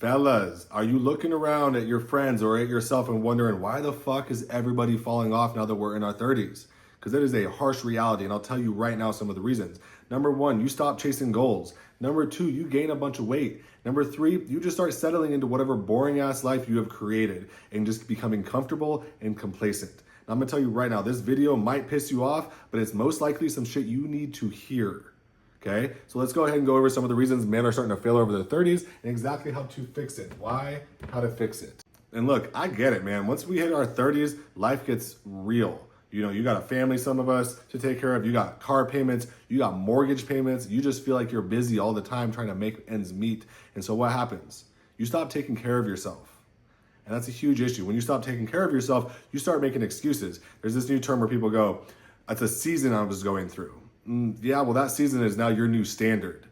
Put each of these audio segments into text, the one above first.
Fellas, are you looking around at your friends or at yourself and wondering why the fuck is everybody falling off now that we're in our 30s? Because that is a harsh reality, and I'll tell you right now some of the reasons. Number one, you stop chasing goals. Number two, you gain a bunch of weight. Number three, you just start settling into whatever boring ass life you have created and just becoming comfortable and complacent. Now, I'm gonna tell you right now, this video might piss you off, but it's most likely some shit you need to hear. Okay, so let's go ahead and go over some of the reasons men are starting to fail over their 30s and exactly how to fix it. Why, how to fix it. And look, I get it, man. Once we hit our 30s, life gets real. You know, you got a family, some of us, to take care of. You got car payments, you got mortgage payments. You just feel like you're busy all the time trying to make ends meet. And so what happens? You stop taking care of yourself. And that's a huge issue. When you stop taking care of yourself, you start making excuses. There's this new term where people go, that's a season I was going through. Yeah, well, that season is now your new standard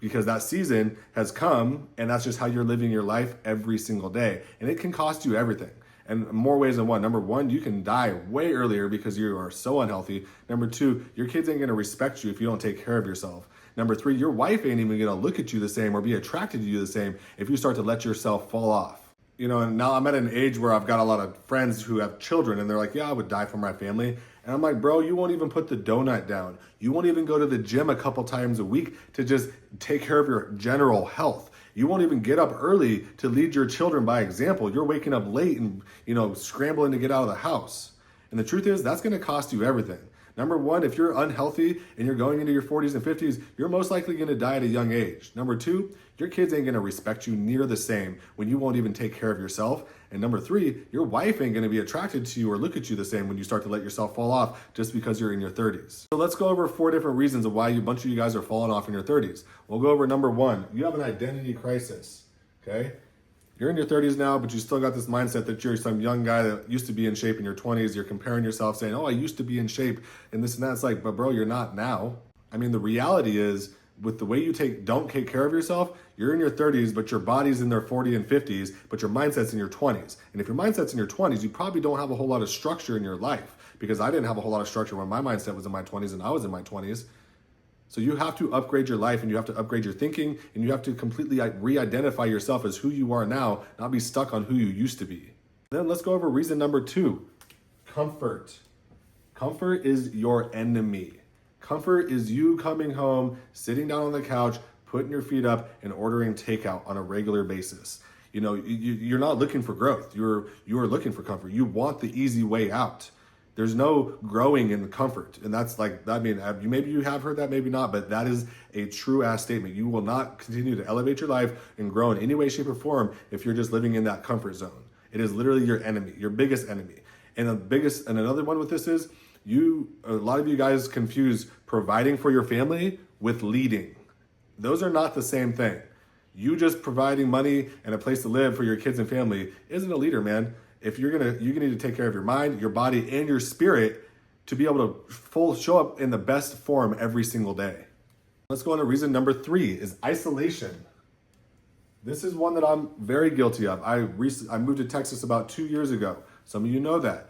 because that season has come and that's just how you're living your life every single day. And it can cost you everything. And more ways than one. Number one, you can die way earlier because you are so unhealthy. Number two, your kids ain't gonna respect you if you don't take care of yourself. Number three, your wife ain't even gonna look at you the same or be attracted to you the same if you start to let yourself fall off. You know, and now I'm at an age where I've got a lot of friends who have children and they're like, yeah, I would die for my family. And I'm like, bro, you won't even put the donut down. You won't even go to the gym a couple times a week to just take care of your general health. You won't even get up early to lead your children by example. You're waking up late and, you know, scrambling to get out of the house. And the truth is, that's gonna cost you everything. Number one, if you're unhealthy and you're going into your 40s and 50s, you're most likely gonna die at a young age. Number two, your kids ain't gonna respect you near the same when you won't even take care of yourself. And number three, your wife ain't gonna be attracted to you or look at you the same when you start to let yourself fall off just because you're in your 30s. So let's go over 4 different reasons of why a bunch of you guys are falling off in your 30s. We'll go over number one, you have an identity crisis, okay? You're in your 30s now, but you still got this mindset that you're some young guy that used to be in shape in your 20s. You're comparing yourself saying, oh, I used to be in shape and this and that. It's like, but bro, you're not now. I mean, the reality is with the way you don't take care of yourself, you're in your 30s, but your body's in their 40s and 50s, but your mindset's in your 20s. And if your mindset's in your 20s, you probably don't have a whole lot of structure in your life because I didn't have a whole lot of structure when my mindset was in my 20s and I was in my 20s. So you have to upgrade your life and you have to upgrade your thinking and you have to completely re-identify yourself as who you are now, not be stuck on who you used to be. Then let's go over reason number 2, comfort. Comfort is your enemy. Comfort is you coming home, sitting down on the couch, putting your feet up and ordering takeout on a regular basis. You know, you're not looking for growth. You are looking for comfort. You want the easy way out. There's no growing in the comfort. And that's like, I mean, maybe you have heard that, maybe not, but that is a true ass statement. You will not continue to elevate your life and grow in any way, shape or form if you're just living in that comfort zone. It is literally your enemy, your biggest enemy. And another one with this is a lot of you guys confuse providing for your family with leading. Those are not the same thing. You just providing money and a place to live for your kids and family isn't a leader, man. If you're gonna need to take care of your mind, your body, and your spirit to be able to show up in the best form every single day. Let's go on to reason number 3 is isolation. This is one that I'm very guilty of. I moved to Texas about 2 years ago. Some of you know that.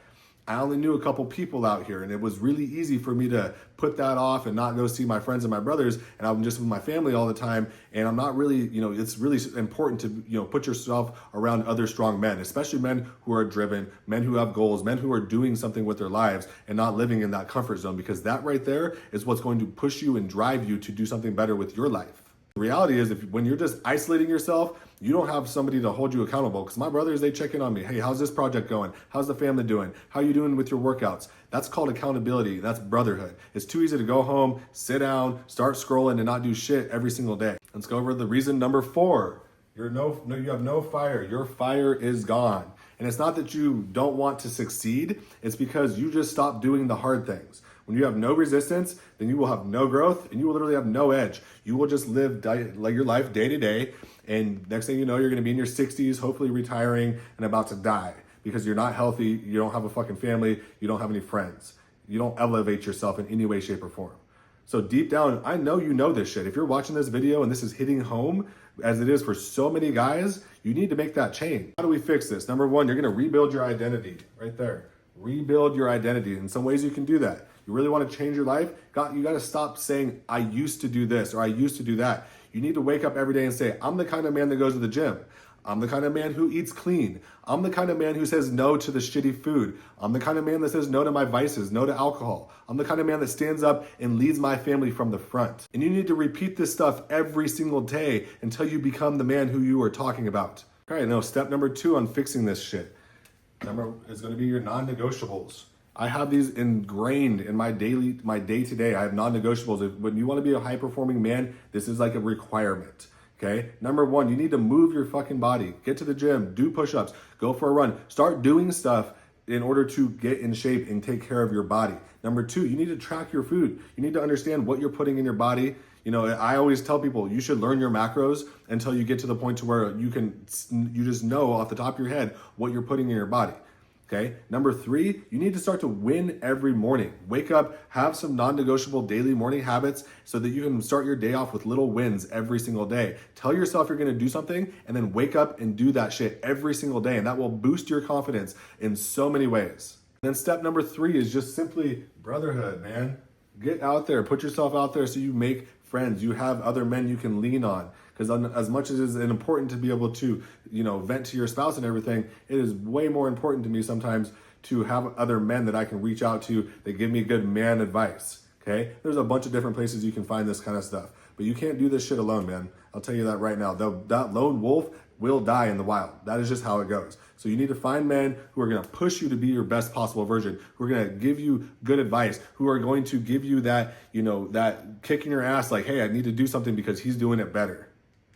I only knew a couple people out here and it was really easy for me to put that off and not go see my friends and my brothers, and I'm just with my family all the time, and I'm not really, you know, it's really important to, you know, put yourself around other strong men, especially men who are driven, men who have goals, men who are doing something with their lives and not living in that comfort zone, because that right there is what's going to push you and drive you to do something better with your life. The reality is when you're just isolating yourself, you don't have somebody to hold you accountable, because my brothers, they check in on me. Hey, how's this project going? How's the family doing? How are you doing with your workouts? That's called accountability. That's brotherhood. It's too easy to go home, sit down, start scrolling and not do shit every single day. Let's go over the reason number 4. You have no fire. Your fire is gone. And it's not that you don't want to succeed. It's because you just stopped doing the hard things. When you have no resistance, then you will have no growth and you will literally have no edge. You will just live like your life day to day. And next thing you know, you're gonna be in your 60s, hopefully retiring and about to die because you're not healthy, you don't have a fucking family, you don't have any friends. You don't elevate yourself in any way, shape or form. So deep down, I know you know this shit. If you're watching this video and this is hitting home, as it is for so many guys, you need to make that change. How do we fix this? Number 1, you're gonna rebuild your identity right there. Rebuild your identity. In some ways you can do that. You really want to change your life? You got to stop saying, I used to do this or I used to do that. You need to wake up every day and say, I'm the kind of man that goes to the gym. I'm the kind of man who eats clean. I'm the kind of man who says no to the shitty food. I'm the kind of man that says no to my vices, no to alcohol. I'm the kind of man that stands up and leads my family from the front. And you need to repeat this stuff every single day until you become the man who you are talking about. All right, now step number 2 on fixing this shit. Number is going to be your non-negotiables. I have these ingrained in my day-to-day. I have non-negotiables. When you want to be a high-performing man, this is like a requirement. Okay? Number 1, you need to move your fucking body. Get to the gym, do push-ups, go for a run. Start doing stuff in order to get in shape and take care of your body. Number 2, you need to track your food. You need to understand what you're putting in your body. You know, I always tell people you should learn your macros until you get to the point to where you just know off the top of your head what you're putting in your body. Okay. Number 3, you need to start to win every morning. Wake up, have some non-negotiable daily morning habits so that you can start your day off with little wins every single day. Tell yourself you're going to do something and then wake up and do that shit every single day. And that will boost your confidence in so many ways. And then step number 3 is just simply brotherhood, man. Get out there, put yourself out there so you make friends. You have other men you can lean on. Because as much as it's important to be able to, vent to your spouse and everything, it is way more important to me sometimes to have other men that I can reach out to that give me good man advice. Okay? There's a bunch of different places you can find this kind of stuff. But you can't do this shit alone, man. I'll tell you that right now. That lone wolf will die in the wild. That is just how it goes. So you need to find men who are going to push you to be your best possible version, who are going to give you good advice, who are going to give you that, that kick in your ass like, hey, I need to do something because he's doing it better.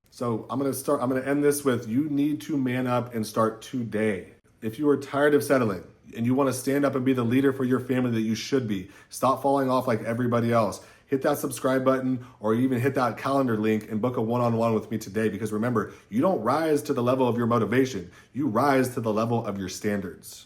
So I'm going to end this with, you need to man up and start today. If you are tired of settling and you want to stand up and be the leader for your family that you should be, stop falling off like everybody else. Hit that subscribe button or even hit that calendar link and book a one-on-one with me today. Because remember, you don't rise to the level of your motivation. You rise to the level of your standards.